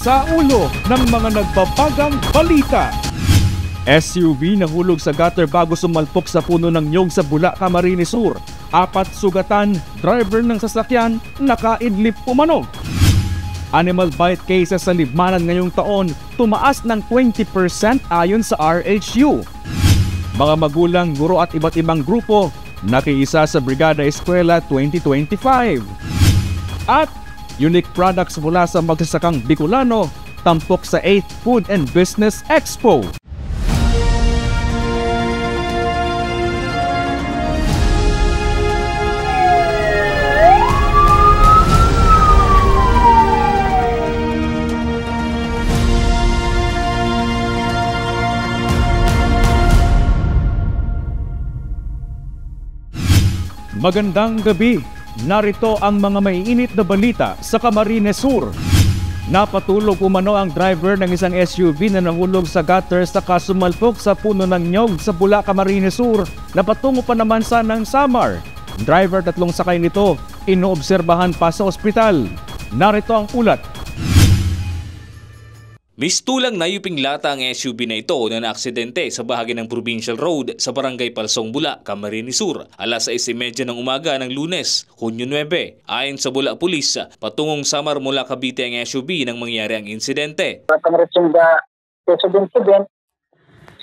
sa ulo ng mga nagbabagang balita. SUV nahulog sa gutter bago sumalpok sa puno ng nyog sa Bula, Camarines Sur. 4 sugatan, driver ng sasakyan nakaidlip umano. Animal bite cases sa Libmanan ngayong taon tumaas ng 20% ayon sa RHU. Mga magulang, guro at iba't ibang grupo nakiisa sa Brigada Eskwela 2025. At unique products mula sa magsasakang Bicolano tampok sa 8th Food and Business Expo. Magandang gabi. Narito ang mga maiinit na balita sa Camarines Sur. Napatulog umano ang driver ng isang SUV na nahulog sa gutter sa kasumalpok sa puno ng nyog sa Bula, Camarines Sur na patungo pa naman sa ng Samar. Driver 3 sakay nito inoobserbahan pa sa ospital. Narito ang ulat. Mistulang nayuping lata ang SUV na ito na naaksidente sa bahagi ng Provincial Road sa Barangay Palsong, Bula, Camarines Sur, alas 6:30 ng umaga ng Lunes, Hunyo 9. Ayon sa Bula Police, patungong Samar mula Cavite ang SUV nang mangyari ang insidente.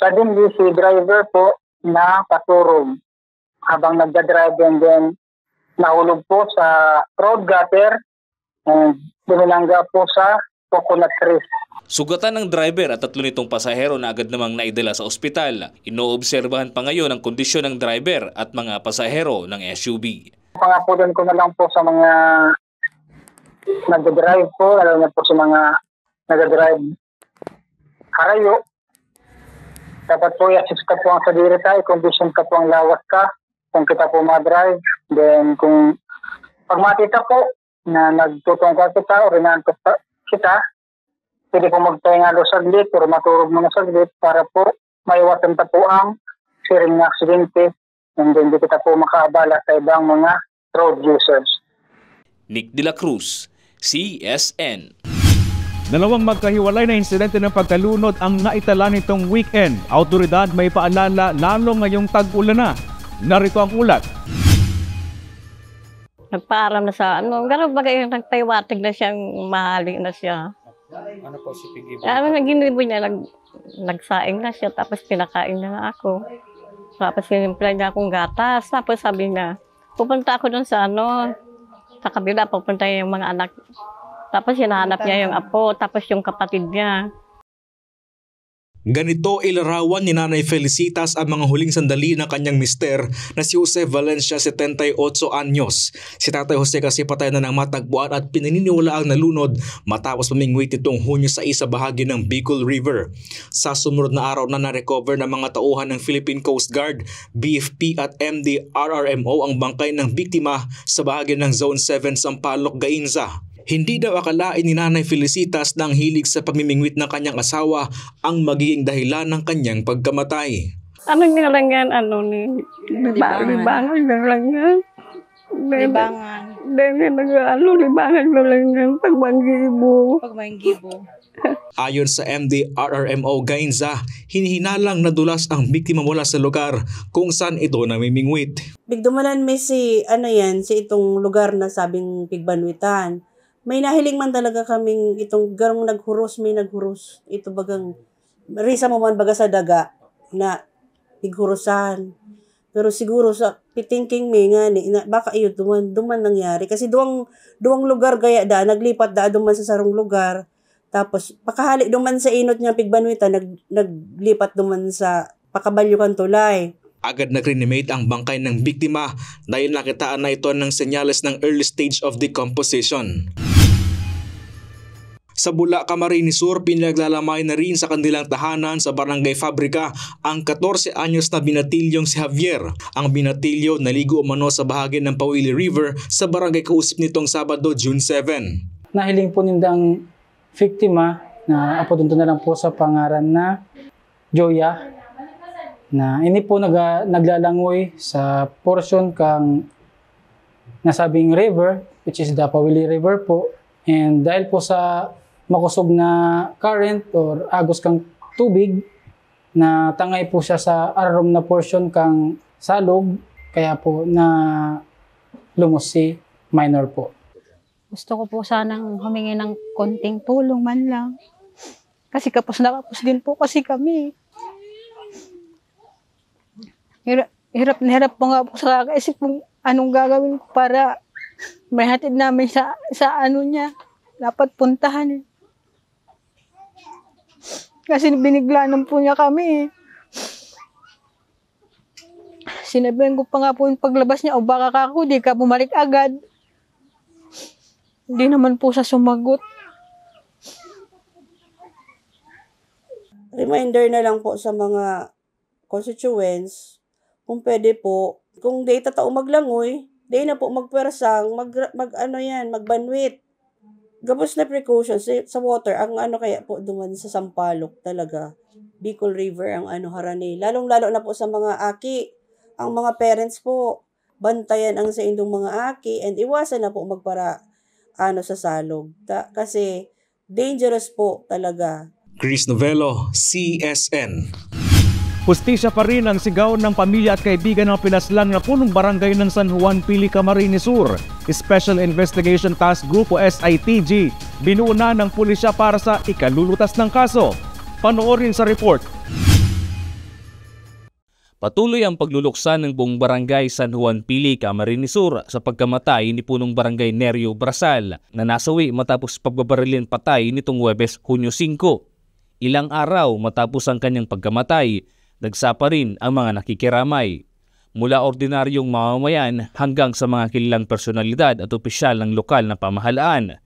Suddenly si driver po na paturong habang nagdadrive and then nahulog po sa road gutter and binilangga po sa coconut trees. Sugatan ng driver at 3 nitong pasahero na agad namang naidala sa ospital. Inoobserbahan pa ngayon ang kondisyon ng driver at mga pasahero ng SUV. Pangapulan ko na lang po sa mga nagdadrive po, lalo na po sa mga nagdadrive harayo. Dapat po i-assist ka po ang sadiri tayo, condition ka po ang lawas ka, kung kita po ma-drive. Then kung pag makita po na nagtutungkol kita o rinantos kita, pwede po magpahinga saglit o matulog muna saglit para po maiwasan pa po ang sharing na aksidente and then di kita po makaabala sa ibang mga road users. Nick De La Cruz, CSN. Dalawang magkahiwalay na insidente ng pagkalunod ang naitala nitong weekend. Autoridad may paalala lalo ngayong tag-ulan na. Narito ang ulat. Nagpaaram na sa gano'n bagay nagpaiwatig na siyang mahali na siya. Ano po si Piggy? Ginibo niya, nagsaing na siya, tapos pinakain niya na ako. Tapos sinimpla niya akong gatas, tapos sabi niya, pupunta ako dun sa sa kabila, pupunta yung mga anak. Tapos hinahanap niya yung apo, tapos yung kapatid niya. Ganito ilarawan ni Nanay Felicitas ang mga huling sandali ng kanyang mister na si Jose Valencia, 78 anyos. Si Tatay Jose kasi patay na ng matagpuan at pinaniniwala ang nalunod matapos pamingwit itong Hunyo 6 sa bahagi ng Bicol River. Sa sumunod na araw na na-recover ng mga tauhan ng Philippine Coast Guard, BFP at MDRRMO ang bangkay ng biktima sa bahagi ng Zone 7 Sampaloc, Gainza. Hindi daw akalain ni Nanay Felicitas na ang hilig sa pamimingwit ng kanyang asawa ang magiging dahilan ng kanyang pagkamatay. Ano nga lang yan, libangan na lang yan. Libangan. Libangan na lang yan, pagmanggibo. Ayon sa MDRRMO Gainza, hinihinalang nadulas ang biktima mula sa lugar kung saan ito namimingwit. Bigdumanan may si itong lugar na sabing Pigbanwitan. May nahiling man talaga kaming itong garong naghuros. Ito bagang, risa mo man baga sa daga na ighurusan. Pero siguro sa pithinking me nga baka iyo duman nangyari. Kasi duwang lugar gaya naglipat duman sa sarong lugar. Tapos pakahali duman sa inot niya Pigbanwitan, naglipat duman sa Pakabalyukan Tulay. Agad nag-reanimate ang bangkay ng biktima dahil nakitaan na ito ng senyales ng early stage of decomposition. Sa Bula, Camarines Sur, pinaglalamay na rin sa kanilang tahanan sa Barangay Fabrica ang 14 anyos na binatilyong si Javier. Ang binatilyo naligo umano sa bahagi ng Pawili River sa barangay kausap nitong Sabado, June 7. Nahiling po nindang biktima na apotunto na lang po sa pangaran na Joya na ini po naglalangoy sa portion kang nasabing river, which is the Pawili River po. And dahil po sa makusog na current or agos kang tubig na tangay po siya sa aram na portion kang salog, kaya po na lumos si minor po. Gusto ko po sanang humingi ng konting tulong man lang. Kasi kapos na kapos din po kasi kami. Hirap na hirap po nga po sa kakaisip kung anong gagawin ko para mahatid namin sa ano niya. Dapat puntahan. Kasi biniglanan po niya kami. Sinabihan ko pa nga po yung paglabas niya, o baka kako, di ka bumalik agad. Hindi naman po siya sumagot. Reminder na lang po sa mga constituents, kung pwede po, kung di tao maglangoy, di na po magpersang, magbanwit. Gabos na precautions sa water, ang kaya po duman sa Sampaloc talaga. Bicol River ang harani. Lalong-lalo na po sa mga aki, ang mga parents po, bantayan ang sa indong mga aki and iwasan na po magpara sa salog. Kasi dangerous po talaga. Chris Novello, CSN. Hustisya pa rin ang sigaw ng pamilya at kaibigan ng pinaslang na punong barangay ng San Juan Pili, Camarines Sur. Special Investigation Task Group o SITG, binuo na ng pulisya para sa ikalulutas ng kaso. Panoorin sa report. Patuloy ang pagluluksan ng buong barangay San Juan Pili, Camarines Sur sa pagkamatay ni punong barangay Nerio Brasal na nasawi matapos pagbabarilin patay nitong Huwebes, Hunyo 5. Ilang araw matapos ang kanyang pagkamatay, nagsapa rin ang mga nakikiramay. Mula ordinaryong mamamayan hanggang sa mga kilalang personalidad at opisyal ng lokal na pamahalaan.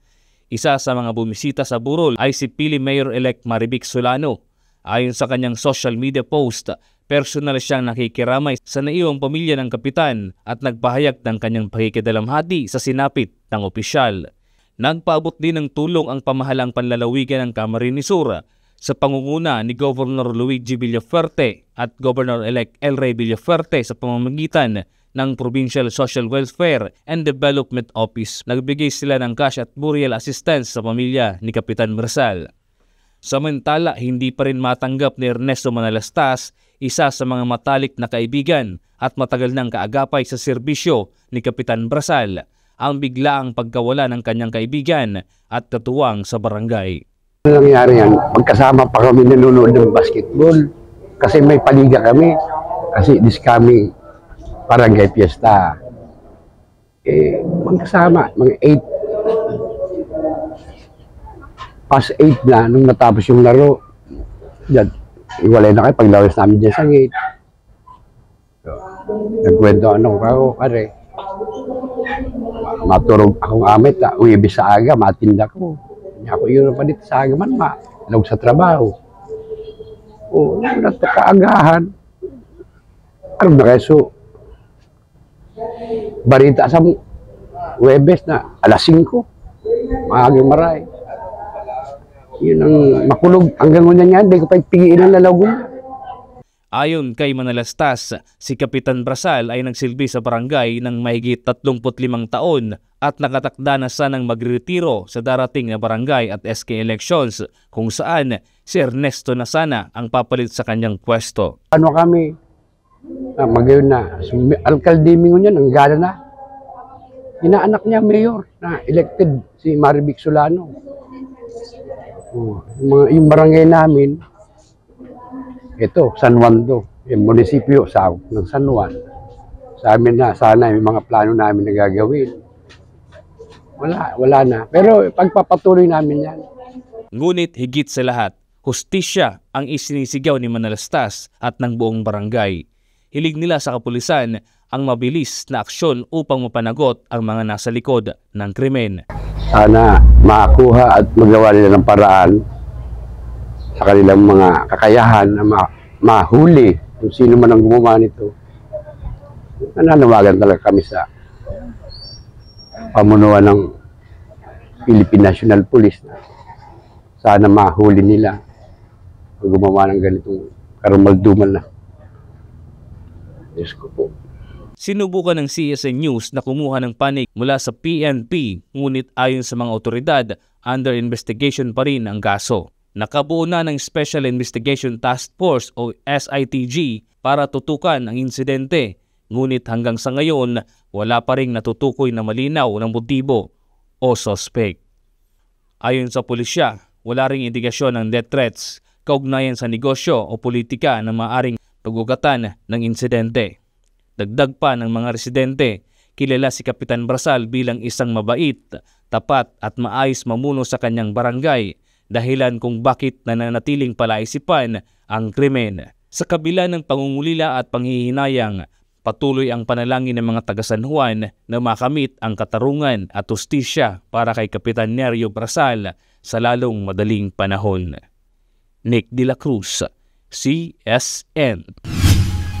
Isa sa mga bumisita sa burol ay si Pili Mayor-elect Marivic Solano. Ayon sa kanyang social media post, personal siyang nakikiramay sa naiwang pamilya ng kapitan at nagpahayag ng kanyang pakikidalamhati sa sinapit ng opisyal. Nagpaabot din ng tulong ang pamahalang panlalawigan ng Camarines Sur sa pangunguna ni Governor Luigi Villafuerte at Governor-elect El Rey Villafuerte sa pamamagitan ng Provincial Social Welfare and Development Office. Nagbigay sila ng cash at burial assistance sa pamilya ni Kapitan Brasal. Samantala, hindi pa rin matanggap ni Ernesto Manalastas, isa sa mga matalik na kaibigan at matagal ng kaagapay sa serbisyo ni Kapitan Brasal, ang biglaang pagkawala ng kanyang kaibigan at katuwang sa barangay. Ano nangyari yan? Magkasama pa kami nanonood ng basketball kasi may paliga kami kasi this coming barangay fiesta. Magkasama, mga 8 na nung natapos yung laro. Yan, iwalay na kayo paglawis namin dyan sa gate. So, nagkwento ako, kare. Maturog akong amit, Huwebes sa aga, matinda ko. Ako yun pa dito sa aga man, malawag sa trabaho. O, kaagahan. Ano na kayo, so, barita sa Huwebes na alas 5, maagang maray. Yun ang makulog. Hanggang una niya, hindi ko pa ipigiin ang lalagon. Ayon kay Manalastas, si Kapitan Brasal ay nagsilbi sa barangay ng mahigit 35 taon at nakatakda na sanang magretiro sa darating na barangay at SK elections kung saan si Ernesto na sana ang papalit sa kanyang pwesto. Ano kami? Magayon na. Alkalde mingon yan, ang gana na. Inaanak niya, mayor, na elected si Marivic Solano. Yung barangay namin, ito, San Juan to, yung munisipyo ng San Juan. Sa amin na, sana yung mga plano namin na gagawin. Wala na. Pero pagpapatuloy namin yan. Ngunit higit sa lahat, hustisya ang isinisigaw ni Manalastas at ng buong barangay. Hilig nila sa kapulisan ang mabilis na aksyon upang mapanagot ang mga nasa likod ng krimen. Sana makuha at magawa nila ng paraan sa kanilang mga kakayahan na mahuli kung sino man ang gumawa nito. Nananawagan talaga kami sa pamunuan ng Philippine National Police na sana mahuli nila ang gumawa ng ganitong karumaldumal na. Diyos ko po. Sinubukan ng CSN News na kumuha ng panig mula sa PNP, ngunit ayon sa mga otoridad under investigation pa rin ang kaso. Nakabuo na ng Special Investigation Task Force o SITG para tutukan ang insidente. Ngunit hanggang sa ngayon, wala pa ring natutukoy na malinaw ng motibo o suspect. Ayon sa pulisya, wala ring indikasyon ng death threats kaugnayan sa negosyo o politika na maaring pagugatan ng insidente. Dagdag pa ng mga residente, kilala si Kapitan Brasal bilang isang mabait, tapat at maayos mamuno sa kanyang barangay, dahilan kung bakit nananatiling palaisipan ang krimen. Sa kabila ng pangungulila at panghihinayang, patuloy ang panalangin ng mga taga San Juan na makamit ang katarungan at hustisya para kay Kapitan Nerio Brasal sa lalong madaling panahon. Nick De La Cruz, CSN.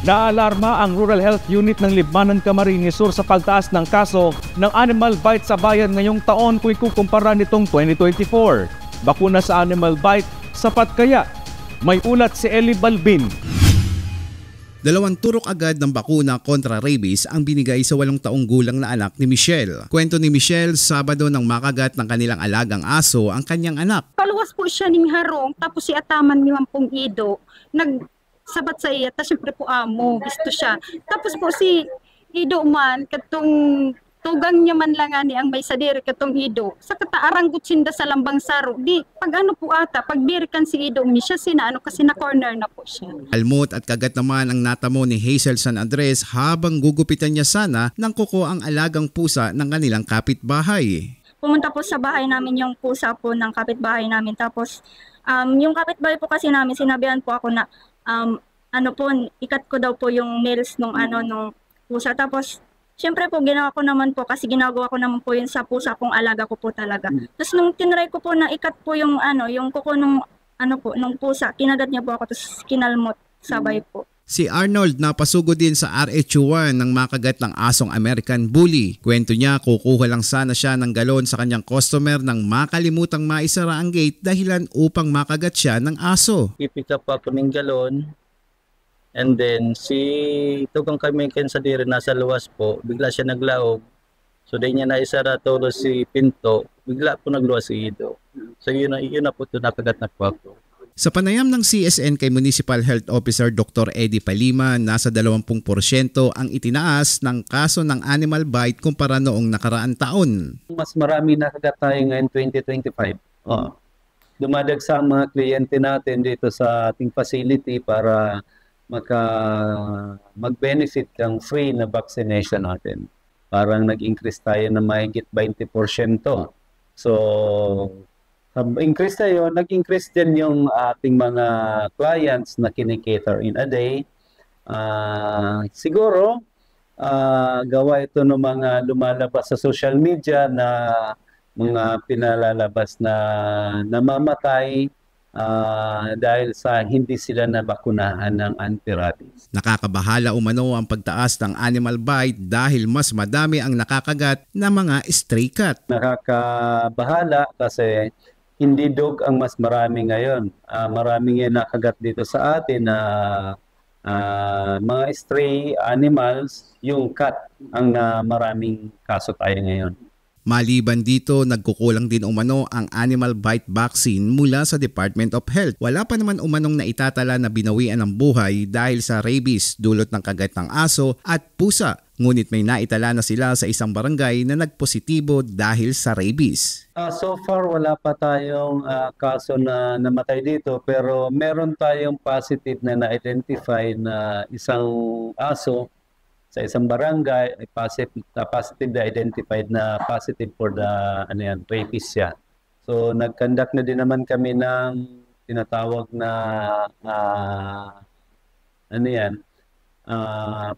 Naalarma ang Rural Health Unit ng Libmanan Camarines Sur sa pagtaas ng kaso ng animal bite sa bayan ngayong taon kung ikukumpara nitong 2024. Bakuna sa animal bite, sapat kaya? May ulat si Eli Balbin. 2 turok agad ng bakuna kontra rabies ang binigay sa 8 taong gulang na anak ni Michelle. Kwento ni Michelle, Sabado nang makagat ng kanilang alagang aso ang kanyang anak. Paluwas po siya ni Harong, tapos si Ataman ni Mampong Ido, nagsabat sa iya, tapos siyempre po amo, gusto siya. Tapos po si Ido man, katong tugang niya man lang ani ang may sadiri katong Ido. Sa kataaranggot sinda sa lambang saro. Di, pag ano po ata, pag birikan si Ido, siya sinaano kasi na corner na po siya. Almot at kagat naman ang natamo ni Hazel San Andres habang gugupitan niya sana ng kuko ang alagang pusa ng kanilang kapitbahay. Pumunta po sa bahay namin yung pusa po ng kapitbahay namin. Tapos yung kapitbahay po kasi namin, sinabihan po ako na ano po, ikat ko daw po yung nails nung pusa. Tapos siyempre po, ginawa ko naman po kasi ginagawa ko naman po yun sa pusa kong alaga ko po talaga. Tapos nung tinry ko po na ikat po yung yung kuko nung nung pusa, kinagat niya po ako tapos kinalmot sabay po. Si Arnold napasugod din sa RHU1 ng makagat ng asong American Bully. Kwento niya, kukuha lang sana siya ng galon sa kanyang customer nang makalimutang maisara ang gate dahilan upang makagat siya ng aso. Pipick up ako ng galon. And then, si tugang kami sa diri nasa luwas po, bigla siya naglaog. So, di niya naisara tolo si pinto, bigla po nagluwas si Ido. So, yun na po ito nakagat na po ako. Sa panayam ng CSN kay Municipal Health Officer Dr. Eddie Palima, nasa 20% ang itinaas ng kaso ng animal bite kumpara noong nakaraang taon. Mas marami nakagat tayo ngayon 2025. Dumadag sa mga kliyente natin dito sa ating facility para mag-benefit ng free na vaccination natin. Parang nag-increase tayo na mahigit 20%. So, increase tayo, nag-increase din yung ating mga clients na kinikater in a day. Siguro, gawa ito ng mga lumalabas sa social media na mga pinalalabas na namamatay dahil sa hindi sila nabakunahan ng anti-rabies. Nakakabahala umano ang pagtaas ng animal bite dahil mas madami ang nakakagat na mga stray cat. Nakakabahala kasi hindi dog ang mas marami ngayon. Maraming yung nakagat dito sa atin na mga stray animals, yung cat ang maraming kaso tayo ngayon. Maliban dito, nagkukulang din umano ang animal bite vaccine mula sa Department of Health. Wala pa naman umanong naitatala na binawian ng buhay dahil sa rabies dulot ng kagat ng aso at pusa. Ngunit may naitala na sila sa isang barangay na nagpositibo dahil sa rabies. So far, wala pa tayong kaso na namatay dito pero meron tayong positive na na-identify na isang aso sa isang barangay ay positive na identified na positive for the rabies siya. So nag-conduct na din naman kami ng tinatawag na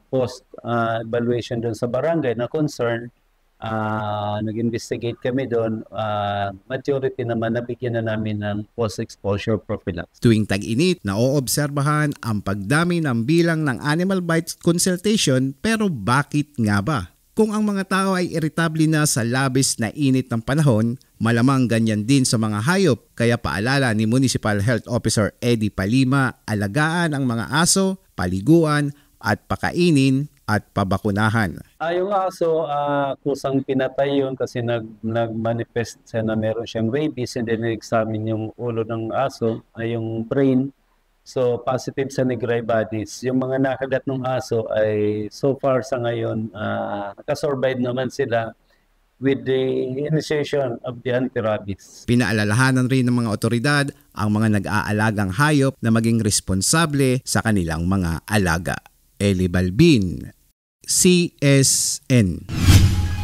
post evaluation doon sa barangay na concern. Nag-investigate kami doon. Majority naman nabigyan na namin ng post-exposure prophylaxis. Tuwing tag-init, naoobserbahan ang pagdami ng bilang ng animal bite consultation, pero bakit nga ba? Kung ang mga tao ay irritable na sa labis na init ng panahon, malamang ganyan din sa mga hayop. Kaya paalala ni Municipal Health Officer Eddie Palima, alagaan ang mga aso, paliguan at pakainin at pabakunahan. Yung aso, kusang pinatay yun kasi nag-manifest siya na meron siyang rabies, and then examine yung ulo ng aso, yung brain. So positive sa Negri bodies. Yung mga nakagat ng aso ay so far sa ngayon, nakasurvive naman sila with the initiation of the anti-rabies. Pinaalalahanan rin ng mga otoridad ang mga nag-aalagang hayop na maging responsable sa kanilang mga alaga. Eli Balbin, CSN.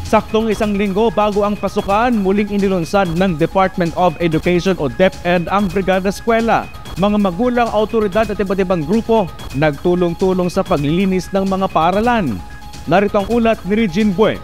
Saktong isang linggo bago ang pasukan, muling inilunsad ng Department of Education o DepEd ang Brigada Eskwela. Mga magulang, autoridad at iba't ibang grupo nagtulong-tulong sa paglilinis ng mga paaralan. Narito ang ulat ni Regine Bue.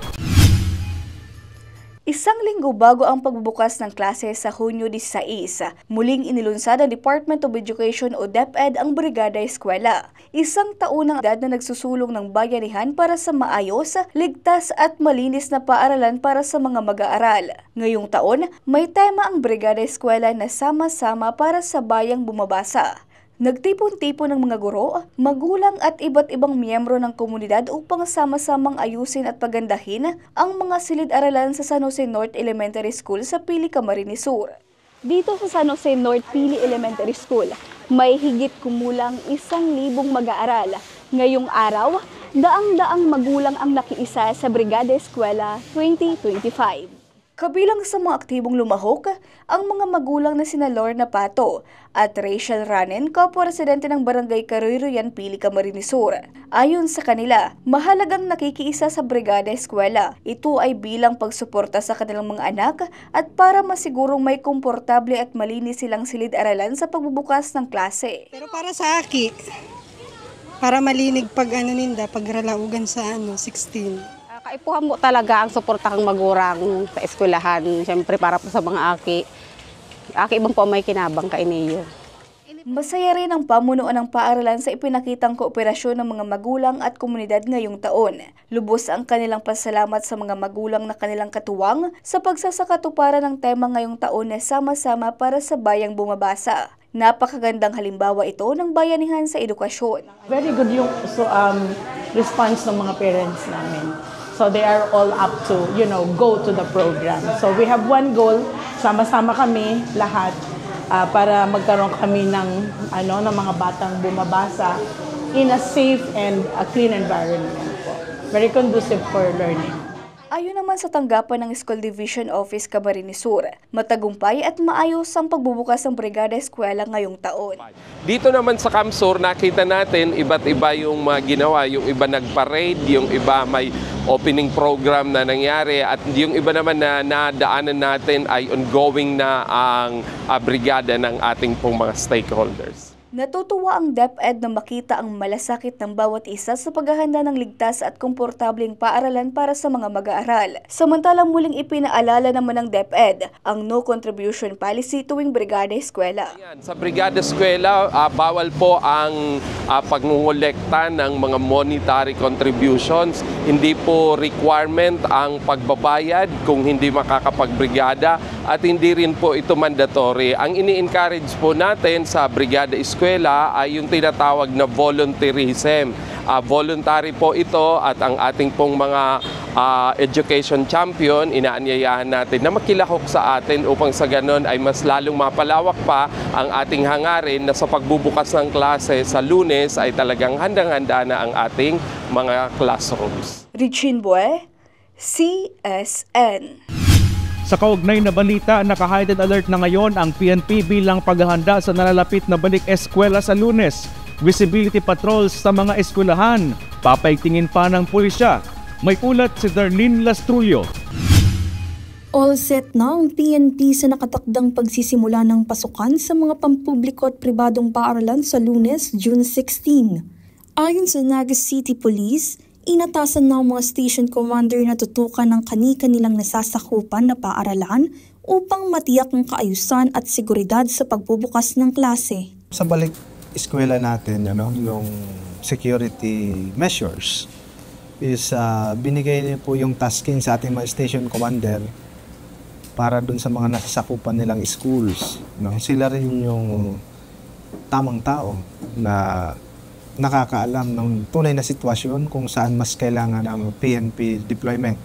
Isang linggo bago ang pagbubukas ng klase sa Hunyo 16, muling inilunsad ng Department of Education o DepEd ang Brigada Eskwela. Isang taunang edad na nagsusulong ng bayanihan para sa maayos, ligtas at malinis na paaralan para sa mga mag-aaral. Ngayong taon, may tema ang Brigada Eskwela na sama-sama para sa bayang bumabasa. Nagtipon-tipon ng mga guro, magulang at iba't ibang miyembro ng komunidad upang sama-samang ayusin at pagandahin ang mga silid-aralan sa San Jose North Elementary School sa Pili, Camarines Sur. Dito sa San Jose North Pili Elementary School, may higit kumulang 1,000 mag-aaral. Ngayong araw, daang-daang magulang ang nakiisa sa Brigada Eskwela 2025. Kabilang sa mga aktibong lumahok, ang mga magulang na sina Lorna Pato at Rachel Ranen, kapwa-residente ng Barangay Karuiruyan, Pili, Camarines Sur. Ayon sa kanila, mahalagang nakikiisa sa Brigada Eskwela. Ito ay bilang pagsuporta sa kanilang mga anak at para masigurong may komportable at malinis silang silid-aralan sa pagbubukas ng klase. Pero para sa aki, para malinig pagralaugan sa 16. Kaipuhan mo talaga ang suportahang magurang sa eskwelahan. Siyempre para po sa mga aki. Aki ibang po may kinabang kay niyo. Masaya rin ang pamunuan ng paaralan sa ipinakitang kooperasyon ng mga magulang at komunidad ngayong taon. Lubos ang kanilang pasalamat sa mga magulang na kanilang katuwang sa pagsasakatuparan ng tema ngayong taon na sama-sama para sa bayang bumabasa. Napakagandang halimbawa ito ng bayanihan sa edukasyon. Very good yung response ng mga parents namin. So they are all up to, go to the program. So we have one goal, sama-sama kami lahat para magkaroon kami ng mga batang bumabasa in a safe and a clean environment po. Very conducive for learning. Ayon naman sa tanggapan ng School Division Office Camarines Sur, matagumpay at maayos ang pagbubukas ng Brigada Eskwela ngayong taon. Dito naman sa Camsur, nakita natin iba't iba yung mga ginawa. Yung iba nag-parade, yung iba may opening program na nangyari, at yung iba naman na nadaanan natin ay ongoing na ang brigada ng ating pong mga stakeholders. Natutuwa ang DepEd na makita ang malasakit ng bawat isa sa paghahanda ng ligtas at komportableng paaralan para sa mga mag-aaral. Samantalang muling ipinaalala naman ng DepEd ang no contribution policy tuwing Brigada Eskwela. Sa Brigada Eskwela, bawal po ang pagnungolekta ng mga monetary contributions. Hindi po requirement ang pagbabayad kung hindi makakapagbrigada, at hindi rin po ito mandatory. Ang ini-encourage po natin sa Brigada Eskwela ay yung tinatawag na volunteerism. Voluntary po ito, at ang ating pong mga education champion, inaanyayahan natin na makilahok sa atin upang sa ganon ay mas lalong mapalawak pa ang ating hangarin na sa pagbubukas ng klase sa Lunes ay talagang handang-handa na ang ating mga classrooms. Regine Bue, CSN. Sa kaugnay na balita, naka-heightened alert na ngayon ang PNP bilang paghahanda sa nalalapit na balik eskwela sa Lunes. Visibility patrols sa mga eskwelahan, papaigtingin pa ng pulisya. May ulat si Darlene Lastrullo. All set na ang PNP sa nakatakdang pagsisimula ng pasukan sa mga pampubliko at pribadong paaralan sa Lunes, June 16. Ayon sa Naga City Police, inatasan na ang mga station commander na tutukan ng kani-kanilang nasasakupan na paaralan upang matiyak ang kaayusan at seguridad sa pagbubukas ng klase. Sa balik eskwela natin, yung security measures is binigay niyo po yung tasking sa ating mga station commander para dun sa mga nasasakupan nilang schools. Sila rin yung tamang tao na nakakaalam ng tunay na sitwasyon kung saan mas kailangan ng PNP deployment.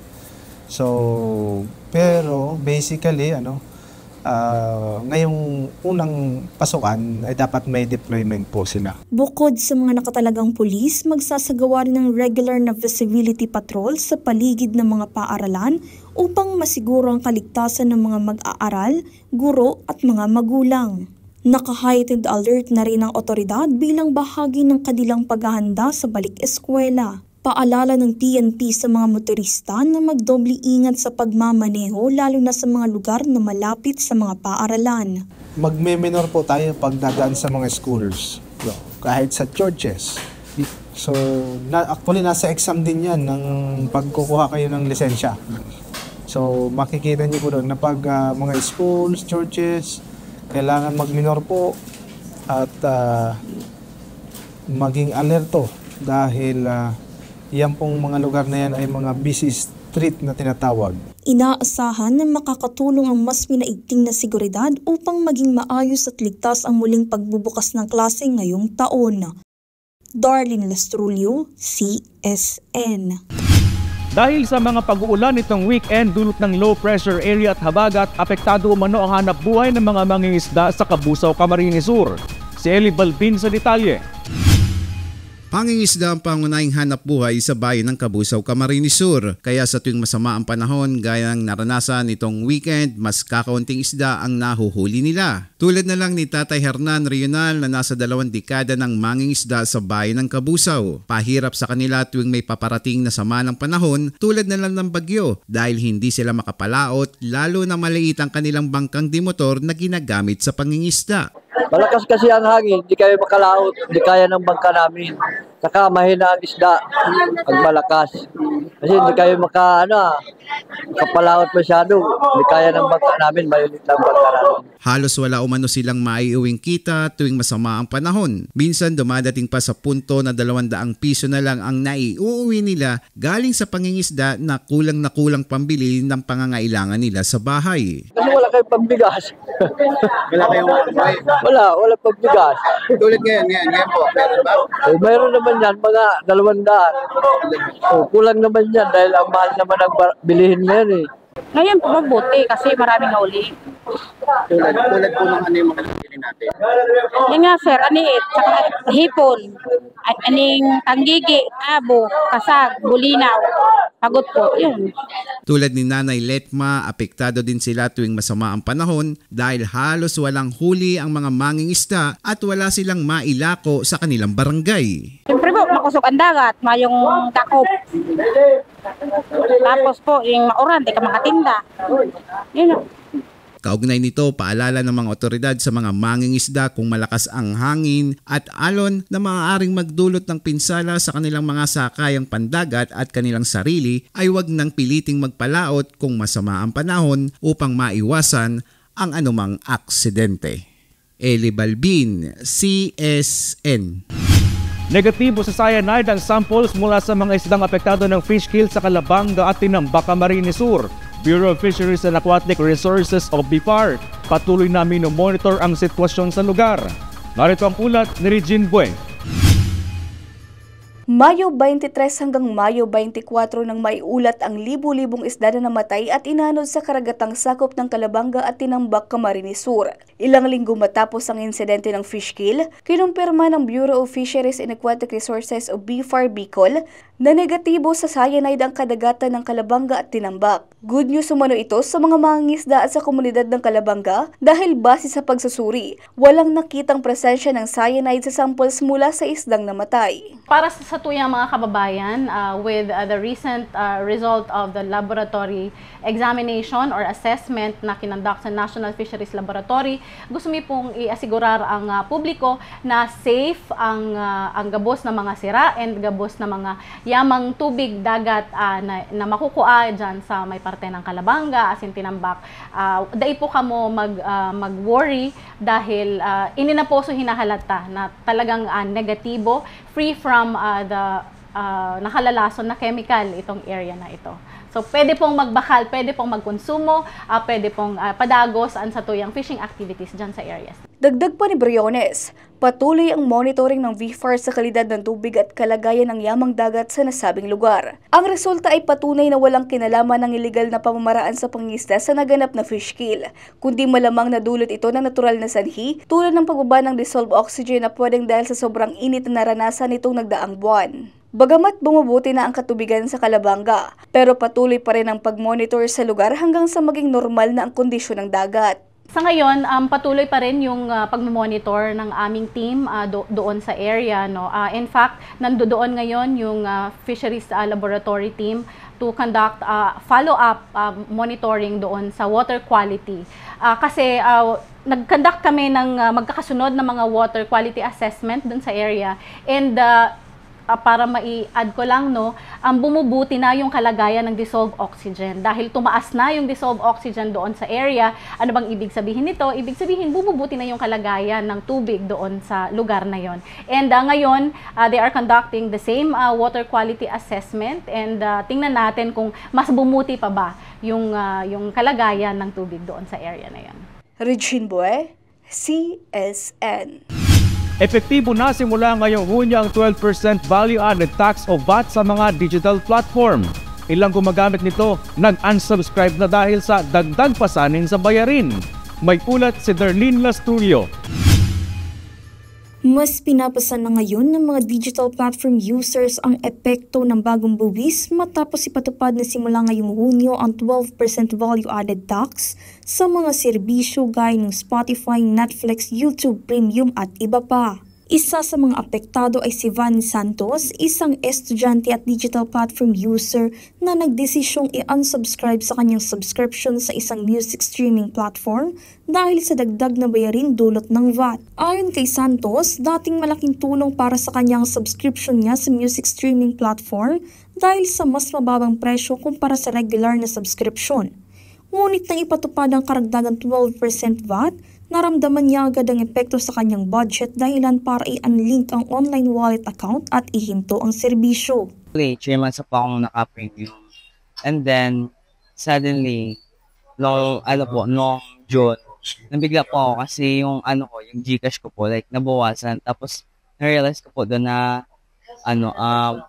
So, pero basically, ngayong unang pasukan ay dapat may deployment po sila. Bukod sa mga nakatalagang pulis, magsasagawa rin ng regular na visibility patrol sa paligid ng mga paaralan upang masiguro ang kaligtasan ng mga mag-aaral, guro at mga magulang. Naka-heightened alert na rin ang otoridad bilang bahagi ng kanilang paghahanda sa balik eskwela. Paalala ng PNP sa mga motorista na magdoble ingat sa pagmamaneho lalo na sa mga lugar na malapit sa mga paaralan. Magme-minor po tayo pag dadaan sa mga schools, kahit sa churches. So, actually nasa exam din yan ng pagkukuha kayo ng lisensya. So, makikita niyo po doon na pag mga schools, churches, kailangan mag-minor po at maging alerto dahil yan pong mga lugar na yan ay mga busy street na tinatawag. Inaasahan na makakatulong ang mas minaigting na seguridad upang maging maayos at ligtas ang muling pagbubukas ng klase ngayong taon. Darlene Lastrulio, CSN. Dahil sa mga pag-uulan nitong weekend dulot ng low pressure area at habagat, apektado umano ang hanap buhay ng mga mangingisda sa Cabusao, Camarines Sur. Si Eli Balbin sa detalye. Pangingisda ang pangunahing hanap buhay sa bayan ng Cabusao, Camarines Sur. Kaya sa tuwing masama ang panahon, gaya ng naranasan itong weekend, mas kakaunting isda ang nahuhuli nila. Tulad na lang ni Tatay Hernan Rional na nasa 2 dekada ng mangingisda sa bayan ng Cabusao. Pahirap sa kanila tuwing may paparating na sama ng panahon tulad na lang ng bagyo dahil hindi sila makapalaot lalo na maliit ang kanilang bangkang dimotor na ginagamit sa pangingisda. Malakas kasi ang hangin, hindi kayo makalaot, hindi kaya ng bangka namin. Saka mahina ang isda pag malakas. Kasi hindi kayo makapalaot masyado. Hindi kaya ng bangka namin, maliit lang bangka namin. Halos wala umano silang maiuwing kita tuwing masama ang panahon. Minsan dumadating pa sa punto na 200 piso na lang ang naiuwi nila galing sa pangingisda na kulang pambili ng pangangailangan nila sa bahay. Kasi wala kayong pambigas. Wala kayong Wala pambigas. Tulad ngayon po, meron ba? Mayroon naman yan, mga 200. Kulang naman yan dahil ang mahal naman ang bilihin ngayon eh. Ngayon po mabuti kasi maraming huli. Tulad po ng ano yung mga nabili natin? Yan nga sir, aniit, saka hipon, aning tanggigi, abo, kasag, bulinaw, pagod po, yun. Tulad ni Nanay Letma, apektado din sila tuwing masama ang panahon dahil halos walang huli ang mga mangingisda at wala silang mailako sa kanilang barangay. Siyempre po, makusok ang dagat, mayong takop. Tapos po, yung mauran, di ka makatinda. Yun. Kaugnay nito, paalala ng mga otoridad sa mga mangingisda kung malakas ang hangin at alon na maaaring magdulot ng pinsala sa kanilang mga sakayang pandagat at kanilang sarili ay huwag nang piliting magpalaot kung masama ang panahon upang maiwasan ang anumang aksidente. Eli Balbin, CSN. Negatibo sa cyanide ang samples mula sa mga isdang apektado ng fish kill sa Calabanga at Tinambak, Camarines Sur. Bureau of Fisheries and Aquatic Resources o BFAR, patuloy na monitor ang sitwasyon sa lugar. Narito ang ulat ni Regine Bueng. Mayo 23 hanggang Mayo 24 nang maiulat ang libu-libong isda na namatay at inanod sa karagatang sakop ng Calabanga at Tinambak, Camarines Sur. Ilang linggo matapos ang insidente ng fish kill, kinumpirma ng Bureau of Fisheries and Aquatic Resources o BFAR Bicol na negatibo sa cyanide ang kadagatan ng Calabanga at Tinambak. Good news umano ito sa mga mangingisda at sa komunidad ng Calabanga dahil base sa pagsusuri, walang nakitang presensya ng cyanide sa samples mula sa isdang namatay. Para sa tuyang mga kababayan, with the recent result of the laboratory examination or assessment na kinonduct sa National Fisheries Laboratory, gusto mi pong i-asigurar ang publiko na safe ang gabos na mga sira and gabos na mga yamang tubig dagat na makukuha dyan sa may parte ng Calabanga as in Tinambak. Dai po kamo mag-worry dahil ini na po so hinahalata na talagang negatibo, free from the nakalalason na chemical itong area na ito. So pwede pong magbakal, pwede pong magkonsumo, pwede pong padagos sa tuyang fishing activities dyan sa areas. Dagdag pa ni Briones, patuloy ang monitoring ng VFAR sa kalidad ng tubig at kalagayan ng yamang dagat sa nasabing lugar. Ang resulta ay patunay na walang kinalaman ng ilegal na pamamaraan sa pangingisda sa naganap na fish kill, kundi malamang nadulot ito ng natural na sanhi tulad ng pagbaba ng dissolved oxygen na pwedeng dahil sa sobrang init na naranasan nitong nagdaang buwan. Bagamat bumubuti na ang katubigan sa Calabanga, pero patuloy pa rin ang pag-monitor sa lugar hanggang sa maging normal na ang kondisyon ng dagat. Sa ngayon, patuloy pa rin yung pag-monitor ng aming team doon sa area. No? In fact, nandoon ngayon yung fisheries laboratory team to conduct follow-up monitoring doon sa water quality. Kasi nag-conduct kami ng magkakasunod na mga water quality assessment doon sa area, and para mai-add ko lang, no, bumubuti na yung kalagayan ng dissolved oxygen. Dahil tumaas na yung dissolved oxygen doon sa area, ano bang ibig sabihin nito? Ibig sabihin, bumubuti na yung kalagayan ng tubig doon sa lugar na yon. And ngayon, they are conducting the same water quality assessment, and tingnan natin kung mas bumuti pa ba yung kalagayan ng tubig doon sa area na yon. Regine Boy, CSN. Epektibo na simula ngayong Hunyo ang 12% value-added tax o VAT sa mga digital platform. Ilang gumagamit nito nag-unsubscribe na dahil sa dagdag pasanin sa bayarin. May ulat si Darlene Lasturio. Mas pinapasan na ngayon ng mga digital platform users ang epekto ng bagong buwis matapos ipatupad na simula ngayong Hunyo ang 12% value-added tax sa mga serbisyo gaya ng Spotify, Netflix, YouTube Premium at iba pa. Isa sa mga apektado ay si Van Santos, isang estudyante at digital platform user na nagdesisyong i-unsubscribe sa kanyang subscription sa isang music streaming platform dahil sa dagdag na bayarin dulot ng VAT. Ayon kay Santos, dating malaking tulong para sa kanyang subscription niya sa music streaming platform dahil sa mas mababang presyo kumpara sa regular na subscription. Ngunit nang ipatupad ang karagdagang 12% VAT, naramdaman niya agad ang epekto sa kanyang budget dahilan para i-unlink ang online wallet account at ihinto ang serbisyo. 3 months pa akong naka-premium. And then, suddenly, noong June, nabigla po ako kasi yung yung Gcash ko po, like, nabawasan. Tapos, na-realize ko po doon na,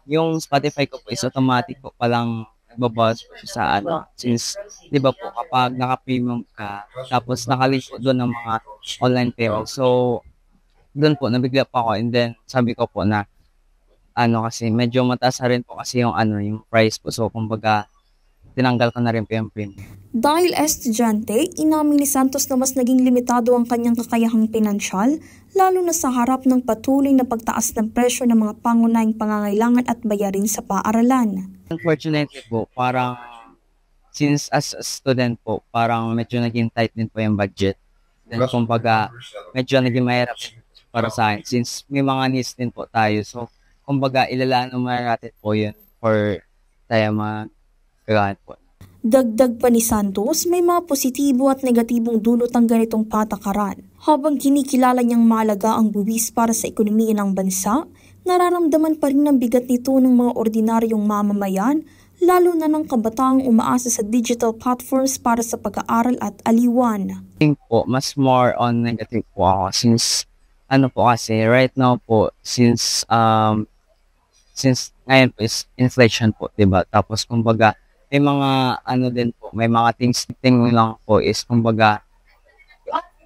yung Spotify ko po is automatic po palang nagbabawas po sa since, di ba po, kapag naka-premium ka, tapos nakalink po doon ng mga online payroll. So, doon po, nabigla pa ako, and then, sabi ko po na, kasi medyo mataas na rin po kasi yung price po. So, kumbaga, tinanggal ko na rin po yung premium. Dahil estudyante, inamin ni Santos na mas naging limitado ang kanyang kakayahang pinansyal, lalo na sa harap ng patuloy na pagtaas ng presyo ng mga pangunahing pangangailangan at bayarin sa paaralan. Unfortunately po, parang since as a student po, parang medyo naging tight din po yung budget. Then kumbaga, medyo naging mahirap para sa akin since may mga needs din po tayo. So, kumbaga, ilalaan natin po yun for tayo magkagahan po. Dagdag pa ni Santos, may mga positibo at negatibong dulot ang ganitong patakaran. Habang kinikilala niyang mahalaga ang buwis para sa ekonomiya ng bansa, nararamdaman pa rin ang bigat nito ng mga ordinaryong mamamayan, lalo na ng kabataang umaasa sa digital platforms para sa pag-aaral at aliwan. I think po, mas more on negative po ako since, po kasi, right now po, since ngayon po is inflation po, diba? Tapos kumbaga, may mga din po, may mga things lang po is kumbaga,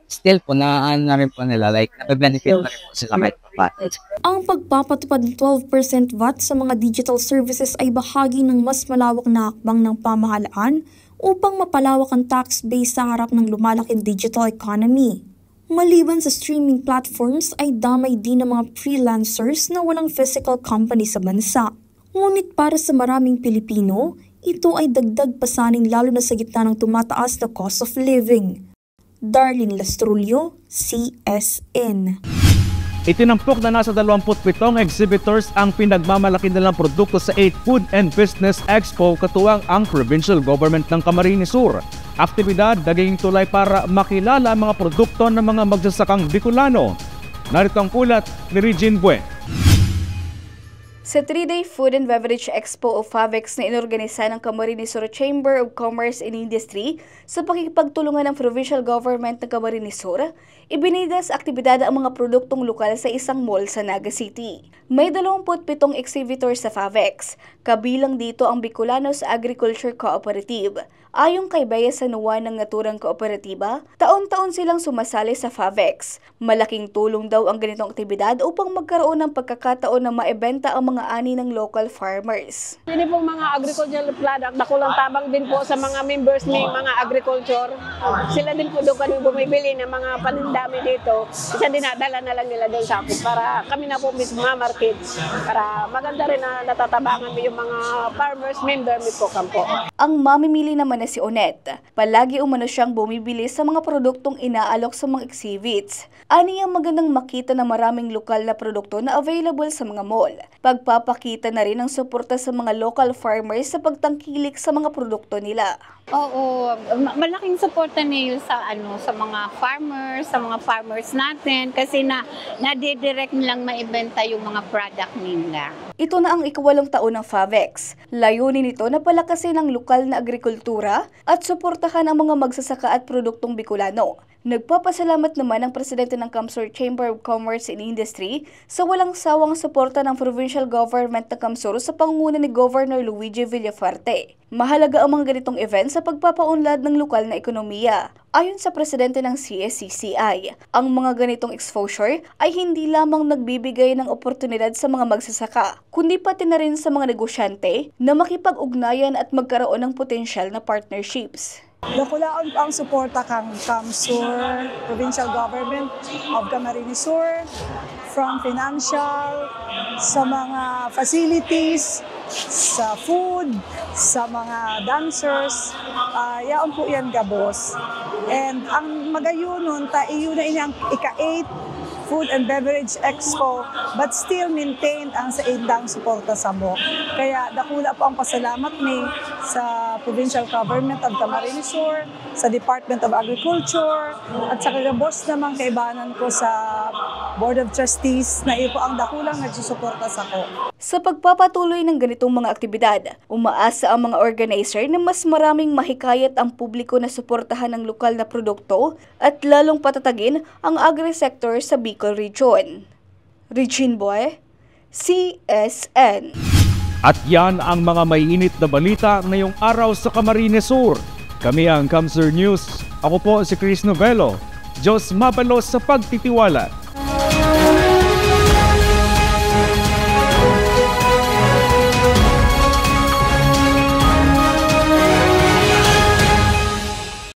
still po, na rin po nila, like, nabe-benefit na rin po sila kahit pa. Ang pagpapatupad ng 12% VAT sa mga digital services ay bahagi ng mas malawak na hakbang ng pamahalaan upang mapalawak ang tax base sa harap ng lumalaking digital economy. Maliban sa streaming platforms ay damay din ng mga freelancers na walang physical company sa bansa. Ngunit para sa maraming Pilipino, ito ay dagdag pasanin lalo na sa gitna ng tumataas na cost of living. Darlene Lastrulio, CSN. Itinampok na nasa 27 exhibitors ang pinagmamalaki nilang produkto sa 8 Food and Business Expo katuwang ang Provincial Government ng Camarines Sur. Aktibidad naging tulay para makilala ang mga produkto ng mga magsasakang Bicolano. Narito ang ulat ni Regine Bue. Sa 3-day Food and Beverage Expo o FAVEX na inorganisa ng Camarines Sur Chamber of Commerce and Industry sa pakikipagtulungan ng Provincial Government ng Camarines Sur, ibinida sa aktibidad ang mga produktong lokal sa isang mall sa Naga City. May 27 exhibitors sa FAVEX, kabilang dito ang Bicolanos Agriculture Cooperative. Ayon kay Bea Sanuan ng Naturang Kooperatiba, taon-taon silang sumasali sa FAVEX. Malaking tulong daw ang ganitong aktibidad upang magkaroon ng pagkakataon na maibenta ang mga ani ng local farmers. Hindi po mga agricultural product, nakulang tabang din po sa mga members ng mga agriculture. Sila din po doon kami bumibili ng mga panindami dito. Isa dinadala na lang nila doon sa akin para kami na po mismo market para maganda rin na natatabangan yung mga farmers member mi po kampo. Ang mamimili naman na si Onet, palagi umano siyang bumibili sa mga produktong inaalok sa mga exhibits. Ani ang magandang makita na maraming lokal na produkto na available sa mga mall. Pagpapakita na rin ang suporta sa mga local farmers sa pagtangkilik sa mga produkto nila. Oo, malaking suporta nila sa mga farmers natin kasi nadidirect nilang maibenta yung mga product nila. Ito na ang ika-8 taon ng FAVEX. Layunin nito na palakasin ang lokal na agrikultura at suportahan ang mga magsasaka at produktong Bicolano. Nagpapasalamat naman ang presidente ng Camsur Chamber of Commerce and Industry sa walang sawang suporta ng provincial government ng Camsur sa pangunguna ni Governor Luigi Villafuerte. Mahalaga ang mga ganitong event sa pagpapaunlad ng lokal na ekonomiya. Ayon sa presidente ng CSCCI, ang mga ganitong exposure ay hindi lamang nagbibigay ng oportunidad sa mga magsasaka, kundi pati na rin sa mga negosyante na makipag-ugnayan at magkaroon ng potensyal na partnerships. Dakulaon ang suporta kang Camsur, Provincial Government of Camarines Sur, from financial, sa mga facilities, sa food, sa mga dancers, yaon po yan gabos. And ang magayunon, iyon na inyang ika-8 Food and Beverage Expo, but still maintained ang sa indang suporta sa mo. Kaya dakula po ang pasalamat ni sa Provincial Government of Camarines Sur, sa Department of Agriculture, at sa kagabos namang kaibanan ko sa Board of Trustees na iyo po ang dakulang nagsusuporta sa ko. Sa pagpapatuloy ng ganitong mga aktibidad, umaasa ang mga organizer na mas maraming mahikayat ang publiko na suportahan ng lokal na produkto at lalong patatagin ang agri-sector sa Bicol Region. Regine Boy, CSN. At yan ang mga mainit na balita ngayong araw sa Camarines Sur. Kami ang Camsur News. Ako po si Chris Novelo. Diyos mabalos sa pagtitiwala.